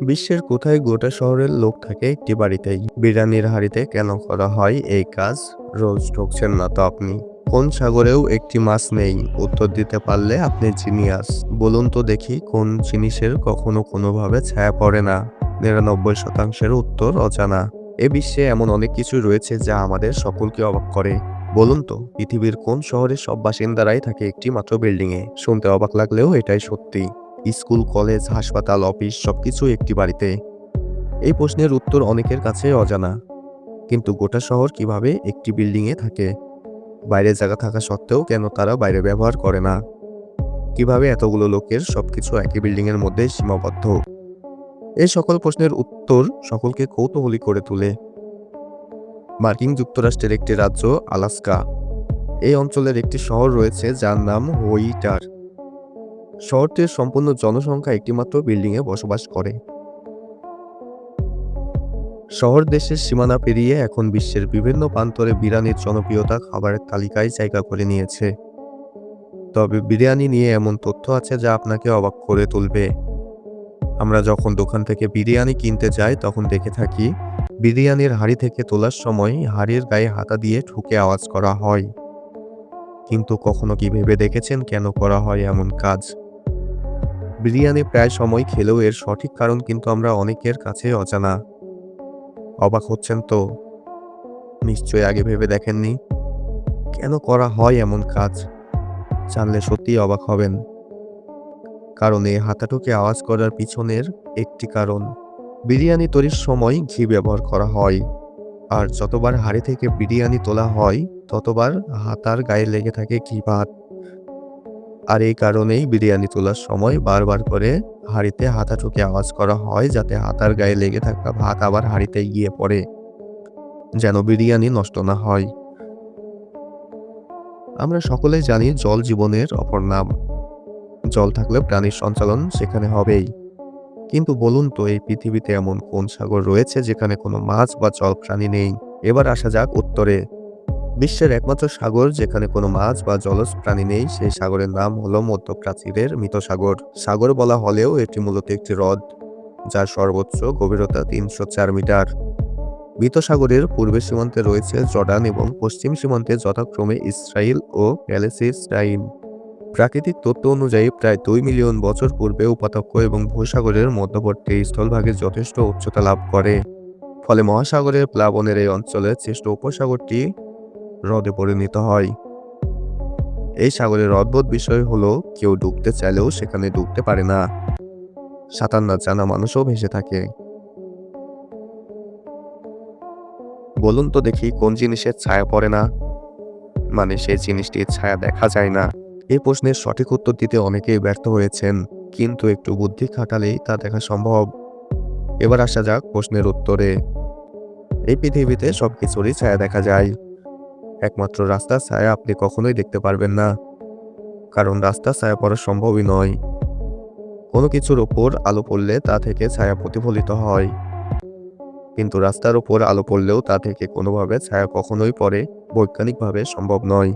বিশ্বের কোথায় গোটা শহরের লোক থাকে একটি বাড়িতেই? বিরিয়ানির হাঁড়িতে কেন করা হয় এই কাজ? রোজ ঢুকছেন না তো আপনি? কোন সাগরেও একটি মাছ নেই? উত্তর দিতে পারলে আপনি জিনিয়াস। বলুন তো দেখি, কোন জিনিসের কখনো কোনোভাবে ছায়া পড়ে না? ৯৯% উত্তর অজানা। এ বিশ্বে এমন অনেক কিছু রয়েছে যা আমাদের সকলকে অবাক করে। বলুন তো, পৃথিবীর কোন শহরের সব বাসিন্দারাই থাকে একটি মাত্র বিল্ডিংয়ে? শুনতে অবাক লাগলেও এটাই সত্যি। স্কুল, কলেজ, হাসপাতাল, অফিস সবকিছু একটি বাড়িতে। এই প্রশ্নের উত্তর অনেকের কাছে অজানা। কিন্তু গোটা শহর কিভাবে একটি বিল্ডিংয়ে থাকে? বাইরে জায়গা থাকা সত্ত্বেও কেন তারা বাইরে ব্যবহার করে না? কিভাবে এতগুলো লোকের সবকিছু একই বিল্ডিং এর মধ্যে সীমাবদ্ধ? এই সকল প্রশ্নের উত্তর সকলকে কৌতূহলী করে তোলে। মার্কিন যুক্তরাষ্ট্রের একটি রাজ্য আলাস্কা। এই অঞ্চলের একটি শহর রয়েছে যার নাম হোয়াইটার। শহরটির সম্পূর্ণ জনসংখ্যা একটিমাত্র বিল্ডিংয়ে বসবাস করে। শহর দেশের সীমানা পেরিয়ে এখন বিশ্বের বিভিন্ন প্রান্তরে বিরিয়ানির জনপ্রিয়তা খাবারের তালিকায় জায়গা করে নিয়েছে। তবে বিরিয়ানি নিয়ে এমন তথ্য আছে যা আপনাকে অবাক করে তুলবে। আমরা যখন দোকান থেকে বিরিয়ানি কিনতে যাই তখন দেখে থাকি বিরিয়ানির হাঁড়ি থেকে তোলার সময় হাঁড়ির গায়ে হাতা দিয়ে ঠুকে আওয়াজ করা হয়। কিন্তু কখনো কি ভেবে দেখেছেন কেন করা হয় এমন কাজ? বিরিয়ানি প্রায় সময় খেলেও এর সঠিক কারণ কিন্তু আমরা অনেকের কাছে অজানা। অবাক হচ্ছেন তো? নিশ্চয়ই আগে ভেবে দেখেননি। কেন করা হয় এমন কাজ? জানলে সত্যিই অবাক হবেন। কারণ এই হাতাটুকে আওয়াজ করার পিছনের একটি কারণ, বিরিয়ানি তৈরির সময় ঘি ব্যবহার করা হয়। আর যতবার হাঁড়ি থেকে বিরিয়ানি তোলা হয় ততবার হাতার গায়ে লেগে থাকে ঘি ভাত। আর এই কারণেই বিরিয়ানি তোলার সময় বারবার করে হাঁড়িতে হাতাটুকে আওয়াজ করা হয়, যাতে হাতার গায়ে লেগে থাকা ভাত আবার হাঁড়িতে গিয়ে পড়ে, যেন বিরিয়ানি নষ্ট না হয়। আমরা সকলেই জানি জল জীবনের অপর নাম। জল থাকলে প্রাণীর সঞ্চালন সেখানে হবেই। কিন্তু বলুন তো, এই পৃথিবীতে এমন কোন সাগর রয়েছে যেখানে কোনো মাছ বা জল প্রাণী নেই? এবার আসা যাক উত্তরে। বিশ্বের একমাত্র সাগর যেখানে কোনো মাছ বা জলজ প্রাণী নেই, সেই সাগরের নাম হলো মধ্যপ্রাচ্যের মৃত সাগর। সাগর বলা হলেও এটি মূলত একটি হ্রদ, যার সর্বোচ্চ গভীরতা ৩০৪ মিটার। মৃত সাগরের পূর্বে সীমান্তে রয়েছে জর্ডান এবং পশ্চিম সীমান্তে যথাক্রমে ইসরায়েল ও প্যালেস্টাইন। প্রাকৃতিক তত্ত্ব অনুযায়ী প্রায় ২ মিলিয়ন বছর পূর্বে উপত্যকা এবং ভূসাগরের মধ্যবর্তী স্থলভাগে যথেষ্ট উচ্চতা লাভ করে। ফলে মহাসাগরের প্লাবনের এই অঞ্চলের সৃষ্ট উপসাগরটি হ্রদে পরিণত হয়। এই সাগরের অদ্ভুত বিষয় হলো, কেউ ডুবতে চাইলেও সেখানে ডুবতে পারে না। সাঁতার না জানা মানুষও ভেসে থাকে। বলুন তো দেখি, কোন জিনিসের ছায়া পড়ে না? মানে সেই জিনিসটির ছায়া দেখা যায় না। এই প্রশ্নের সঠিক উত্তর দিতে অনেকেই ব্যর্থ হয়েছেন, কিন্তু একটু বুদ্ধি খাটালেই তা দেখা সম্ভব। এবার আসা যাক প্রশ্নের উত্তরে। এই পৃথিবীতে সবকিছুরই ছায়া দেখা যায়, একমাত্র রাস্তার ছায়া আপনি কখনোই দেখতে পারবেন না, কারণ রাস্তার ছায়া পড়া সম্ভবই নয়। কোনো কিছুর ওপর আলো পড়লে তা থেকে ছায়া প্রতিফলিত হয়, কিন্তু রাস্তার উপর আলো পড়লেও তা থেকে কোনোভাবে ছায়া কখনোই পড়ে বৈজ্ঞানিকভাবে সম্ভব নয়।